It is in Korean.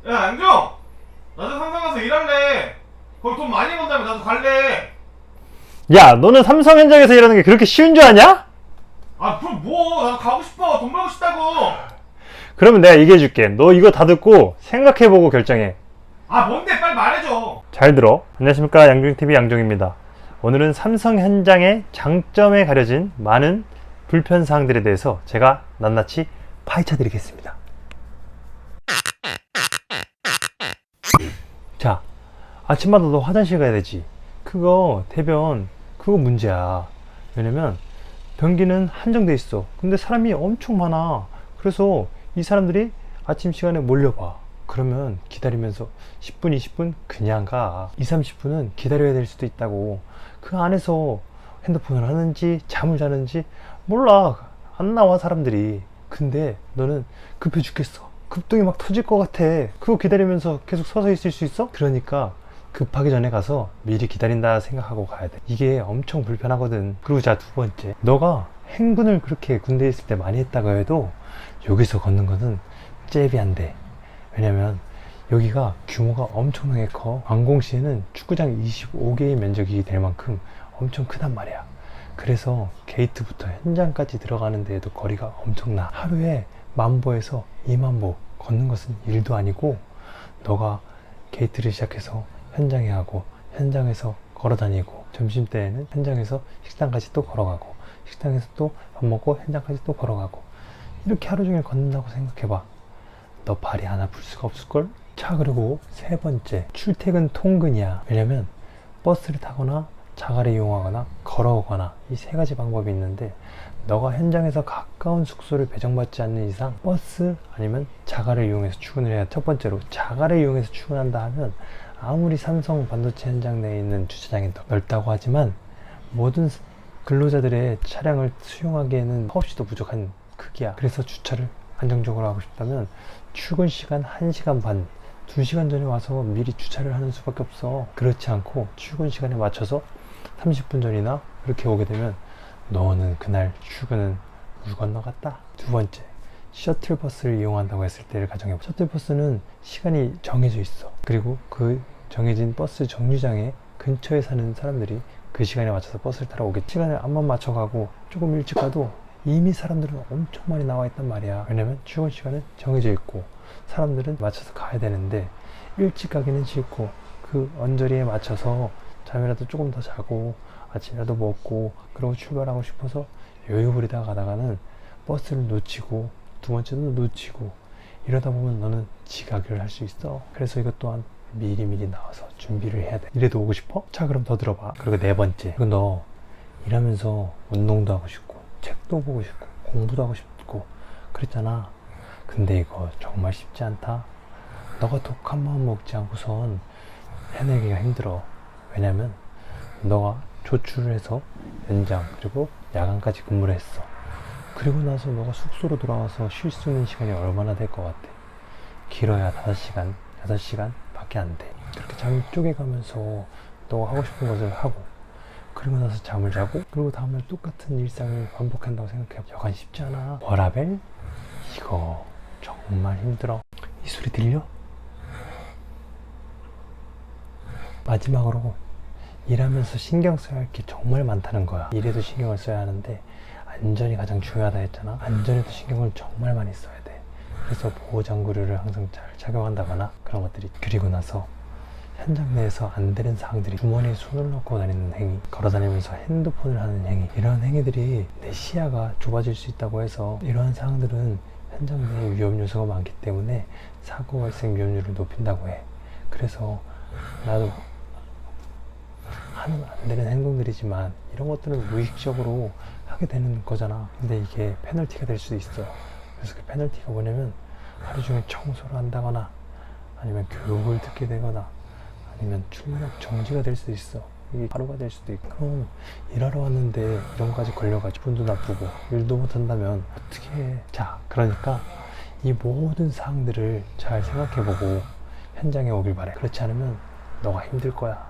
야, 안경! 나도 상상 가서 일할래. 거기 돈 많이 번다며. 나도 갈래. 야, 너는 삼성 현장에서 일하는 게 그렇게 쉬운 줄 아냐? 아, 그럼 뭐. 나도 가고 싶어. 돈 벌고 싶다고. 그러면 내가 얘기해줄게. 너 이거 다 듣고 생각해보고 결정해. 아, 뭔데? 빨리 말해줘. 잘 들어. 안녕하십니까, 양종TV 양종입니다. 오늘은 삼성 현장의 장점에 가려진 많은 불편사항들에 대해서 제가 낱낱이 파헤쳐 드리겠습니다. 자, 아침마다 너 화장실 가야 되지. 그거 대변 그거 문제야. 왜냐면 변기는 한정돼 있어. 근데 사람이 엄청 많아. 그래서 이 사람들이 아침 시간에 몰려봐. 그러면 기다리면서 10분, 20분 그냥 가. 2, 30분은 기다려야 될 수도 있다고. 그 안에서 핸드폰을 하는지 잠을 자는지 몰라. 안 나와 사람들이. 근데 너는 급해 죽겠어. 급동이 막 터질 것 같아. 그거 기다리면서 계속 서서 있을 수 있어? 그러니까 급하기 전에 가서 미리 기다린다 생각하고 가야 돼. 이게 엄청 불편하거든. 그리고 자, 두 번째, 너가 행군을 그렇게 군대에 있을 때 많이 했다고 해도 여기서 걷는 거는 잽이 안 돼. 왜냐면 여기가 규모가 엄청나게 커. 완공시에는 축구장 25개의 면적이 될 만큼 엄청 크단 말이야. 그래서 게이트부터 현장까지 들어가는 데에도 거리가 엄청나. 하루에 1000보에서 20,000보 걷는 것은 일도 아니고, 너가 게이트를 시작해서 현장에 하고, 현장에서 걸어 다니고, 점심때에는 현장에서 식당까지 또 걸어가고, 식당에서 또 밥 먹고 현장까지 또 걸어가고, 이렇게 하루 종일 걷는다고 생각해봐. 너 발이 안 아플 수가 없을걸? 자, 그리고 세 번째, 출퇴근 통근이야. 왜냐면 버스를 타거나 자가를 이용하거나 걸어오거나 이 세 가지 방법이 있는데, 너가 현장에서 가까운 숙소를 배정받지 않는 이상 버스 아니면 자가를 이용해서 출근을 해야 돼. 첫 번째로, 자가를 이용해서 출근한다 하면 아무리 삼성 반도체 현장 내에 있는 주차장이 더 넓다고 하지만 모든 근로자들의 차량을 수용하기에는 턱없이도 부족한 크기야. 그래서 주차를 안정적으로 하고 싶다면 출근 시간 1시간 반, 2시간 전에 와서 미리 주차를 하는 수밖에 없어. 그렇지 않고 출근 시간에 맞춰서 30분 전이나 그렇게 오게 되면 너는 그날 출근은 물 건너갔다. 두 번째, 셔틀버스를 이용한다고 했을 때를 가정해봐. 셔틀버스는 시간이 정해져 있어. 그리고 그 정해진 버스 정류장에 근처에 사는 사람들이 그 시간에 맞춰서 버스를 타러 오겠지. 시간을 안만 맞춰가고 조금 일찍 가도 이미 사람들은 엄청 많이 나와 있단 말이야. 왜냐면 출근 시간은 정해져 있고 사람들은 맞춰서 가야 되는데, 일찍 가기는 싫고 그 언저리에 맞춰서 잠이라도 조금 더 자고 아침이라도 먹고 그러고 출발하고 싶어서 여유 부리다가 가다가는 버스를 놓치고 두 번째도 놓치고, 이러다 보면 너는 지각을 할 수 있어. 그래서 이것 또한 미리미리 나와서 준비를 해야 돼. 이래도 오고 싶어? 자, 그럼 더 들어봐. 그리고 네 번째, 그리고 너 일하면서 운동도 하고 싶고 책도 보고 싶고 공부도 하고 싶고 그랬잖아. 근데 이거 정말 쉽지 않다. 너가 독한 마음 먹지 않고선 해내기가 힘들어. 왜냐면 너가 조출을 해서 연장 그리고 야간까지 근무를 했어. 그리고 나서 너가 숙소로 돌아와서 쉴 수 있는 시간이 얼마나 될 것 같아? 길어야 5시간, 6시간 밖에 안 돼. 그렇게 잠이 쪼개가면서 너가 하고 싶은 것을 하고, 그리고 나서 잠을 자고, 그리고 다음날 똑같은 일상을 반복한다고 생각해. 여간 쉽지 않아. 워라벨? 이거 정말 힘들어. 이 소리 들려? 마지막으로, 일하면서 신경 써야 할 게 정말 많다는 거야. 일에도 신경을 써야 하는데 안전이 가장 중요하다 했잖아. 안전에도 신경을 정말 많이 써야 돼. 그래서 보호장구를 항상 잘 착용한다거나 그런 것들이. 그리고 나서 현장 내에서 안 되는 사항들이, 주머니에 손을 넣고 다니는 행위, 걸어다니면서 핸드폰을 하는 행위, 이러한 행위들이 내 시야가 좁아질 수 있다고 해서 이러한 사항들은 현장 내에 위험 요소가 많기 때문에 사고 발생 위험률을 높인다고 해. 그래서 나도 하면 안 되는 행동들이지만 이런 것들은 무의식적으로 하게 되는 거잖아. 근데 이게 페널티가 될 수도 있어. 그래서 그 페널티가 뭐냐면 하루 종일 청소를 한다거나 아니면 교육을 듣게 되거나 아니면 출력 정지가 될 수도 있어. 이게 하루가 될 수도 있고. 그럼 일하러 왔는데 이런 거까지 걸려가지고 기분도 나쁘고 일도 못한다면 어떻게 해. 자, 그러니까 이 모든 사항들을 잘 생각해보고 현장에 오길 바래. 그렇지 않으면 너가 힘들 거야.